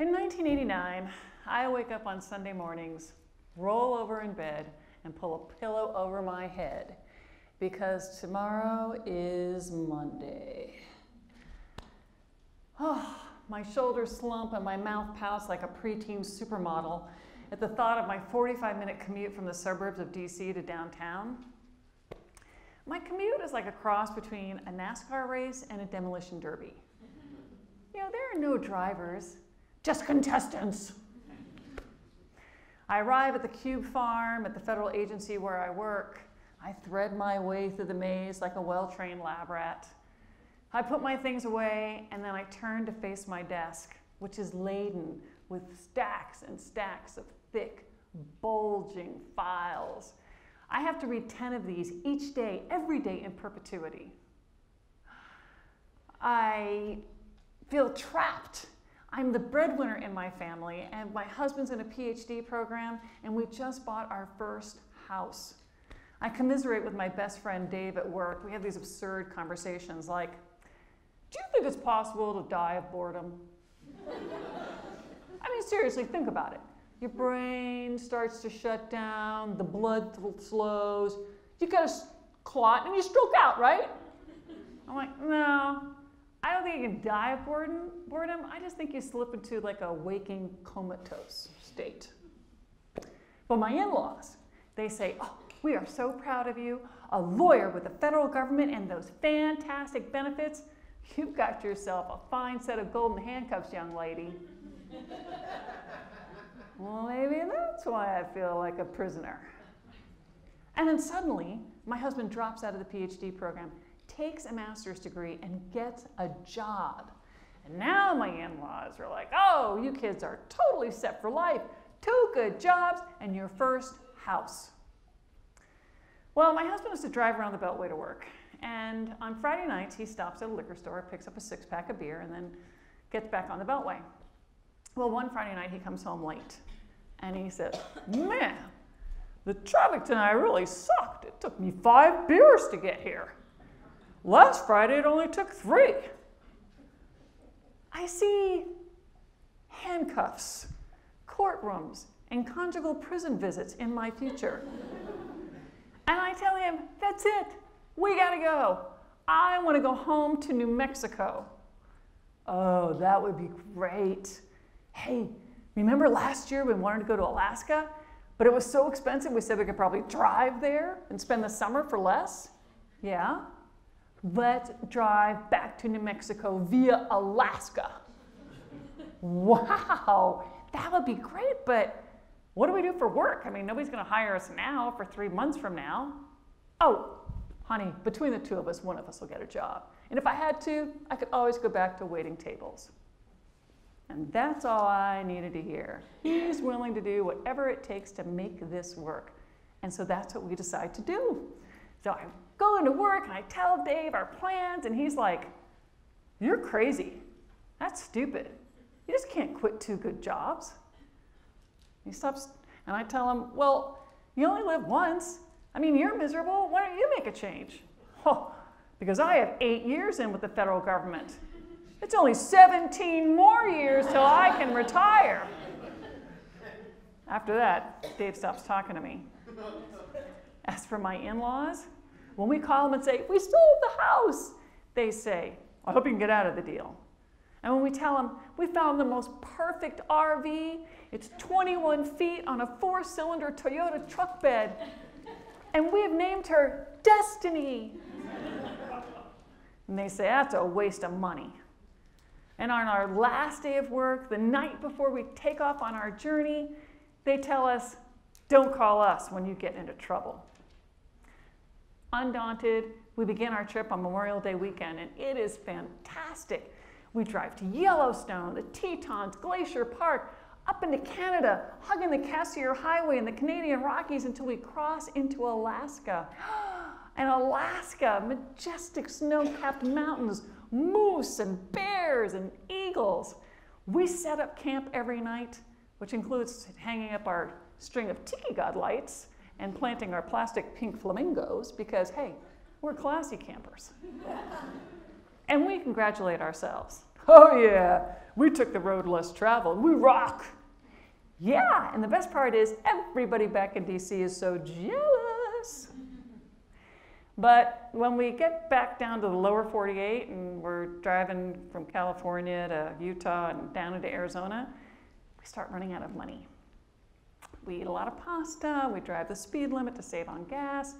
In 1989, I wake up on Sunday mornings, roll over in bed, and pull a pillow over my head because tomorrow is Monday. Oh, my shoulders slump and my mouth pouts like a preteen supermodel at the thought of my 45-minute commute from the suburbs of DC to downtown. My commute is like a cross between a NASCAR race and a demolition derby. You know, there are no drivers, just contestants. I arrive at the Cube Farm at the federal agency where I work. I thread my way through the maze like a well-trained lab rat. I put my things away and then I turn to face my desk, which is laden with stacks and stacks of thick, bulging files. I have to read 10 of these each day, every day in perpetuity. I feel trapped. I'm the breadwinner in my family, and my husband's in a PhD program, and we just bought our first house. I commiserate with my best friend Dave at work. We have these absurd conversations like, do you think it's possible to die of boredom? I mean, seriously, think about it. Your brain starts to shut down, the blood slows, you get a clot, and you stroke out, right? I'm like, no. I don't think you can die of boredom. I just think you slip into like a waking comatose state. But my in-laws, they say, oh, we are so proud of you, a lawyer with the federal government and those fantastic benefits. You've got yourself a fine set of golden handcuffs, young lady. Well, maybe that's why I feel like a prisoner. And then suddenly, my husband drops out of the PhD program, takes a master's degree, and gets a job. And now my in-laws are like, oh, you kids are totally set for life. 2 good jobs and your first house. Well, my husband is to drive around the Beltway to work. And on Friday nights, he stops at a liquor store, picks up a 6-pack of beer, and then gets back on the Beltway. Well, one Friday night, he comes home late. And he says, man, the traffic tonight really sucked. It took me 5 beers to get here. Last Friday, it only took 3. I see handcuffs, courtrooms, and conjugal prison visits in my future. And I tell him, that's it. We gotta go. I want to go home to New Mexico. Oh, that would be great. Hey, remember last year we wanted to go to Alaska, but it was so expensive we said we could probably drive there and spend the summer for less? Yeah. Let's drive back to New Mexico via Alaska. Wow, that would be great, but what do we do for work? I mean, nobody's gonna hire us now for 3 months from now. Oh, honey, between the 2 of us, one of us will get a job. And if I had to, I could always go back to waiting tables. And that's all I needed to hear. He's willing to do whatever it takes to make this work. And so that's what we decide to do. So I go into work and I tell Dave our plans, and he's like, you're crazy. That's stupid. You just can't quit 2 good jobs. He stops, and I tell him, well, you only live once. I mean, you're miserable. Why don't you make a change? Oh, because I have 8 years in with the federal government. It's only 17 more years till I can retire. After that, Dave stops talking to me. As for my in-laws, when we call them and say, we sold the house, they say, I hope you can get out of the deal. And when we tell them, we found the most perfect RV, it's 21 feet on a 4-cylinder Toyota truck bed, and we have named her Destiny. And they say, that's a waste of money. And on our last day of work, the night before we take off on our journey, they tell us, don't call us when you get into trouble. Undaunted, we begin our trip on Memorial Day weekend, and it is fantastic. We drive to Yellowstone, the Tetons, Glacier Park, up into Canada, hugging the Cassiar Highway and the Canadian Rockies until we cross into Alaska. And Alaska, majestic snow-capped mountains, moose and bears and eagles. We set up camp every night, which includes hanging up our string of tiki god lights and planting our plastic pink flamingos because, hey, we're classy campers. And we congratulate ourselves. Oh yeah, we took the road less traveled. We rock. Yeah, and the best part is everybody back in DC is so jealous. But when we get back down to the lower 48 and we're driving from California to Utah and down into Arizona, we start running out of money. We eat a lot of pasta, we drive the speed limit to save on gas,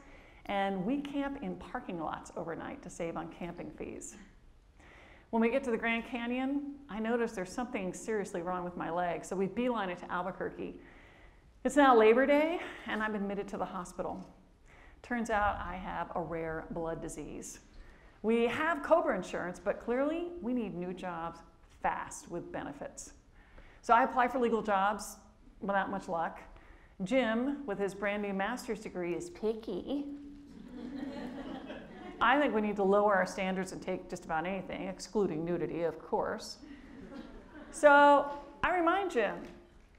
and we camp in parking lots overnight to save on camping fees. When we get to the Grand Canyon, I notice there's something seriously wrong with my leg, so we beeline it to Albuquerque. It's now Labor Day, and I'm admitted to the hospital. Turns out I have a rare blood disease. We have COBRA insurance, but clearly we need new jobs fast with benefits. So I apply for legal jobs without much luck. Jim, with his brand new master's degree, is picky. I think we need to lower our standards and take just about anything, excluding nudity, of course. So I remind Jim,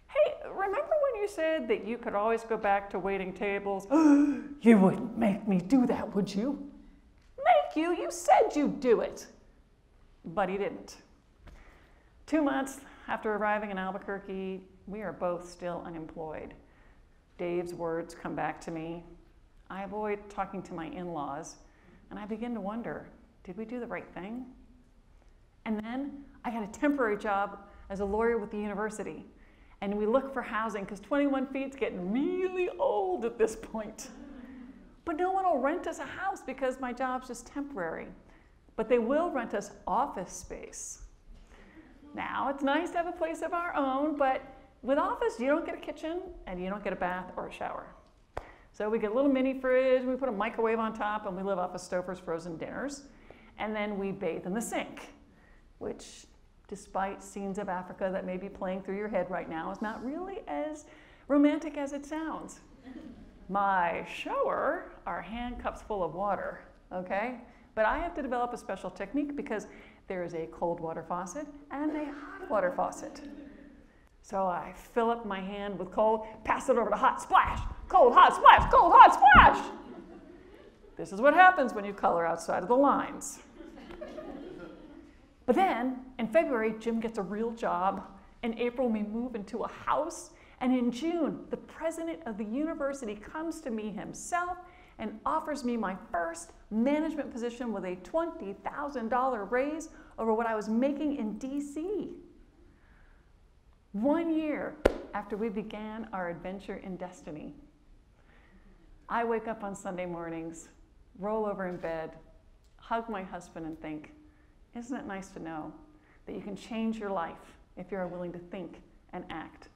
hey, remember when you said that you could always go back to waiting tables? You wouldn't make me do that, would you? Make you? You said you'd do it. But he didn't. 2 months after arriving in Albuquerque, we are both still unemployed. Dave's words come back to me. I avoid talking to my in-laws, and I begin to wonder, did we do the right thing? And then I got a temporary job as a lawyer with the university, and we look for housing because 21 feet's getting really old at this point. But no one will rent us a house because my job's just temporary. But they will rent us office space. Now, it's nice to have a place of our own, but with office, you don't get a kitchen and you don't get a bath or a shower. So we get a little mini fridge, we put a microwave on top, and we live off of Stouffer's frozen dinners. And then we bathe in the sink, which, despite scenes of Africa that may be playing through your head right now, is not really as romantic as it sounds. My shower are handcuffs full of water, okay? But I have to develop a special technique because there is a cold water faucet and a hot water faucet. So I fill up my hand with cold, pass it over to hot, splash, cold, hot, splash, cold, hot, splash. This is what happens when you color outside of the lines. But then, in February, Jim gets a real job. In April, we move into a house. And in June, the president of the university comes to me himself and offers me my first management position with a $20,000 raise over what I was making in DC. 1 year after we began our adventure in destiny. I wake up on Sunday mornings, roll over in bed, hug my husband and think, isn't it nice to know that you can change your life if you're willing to think and act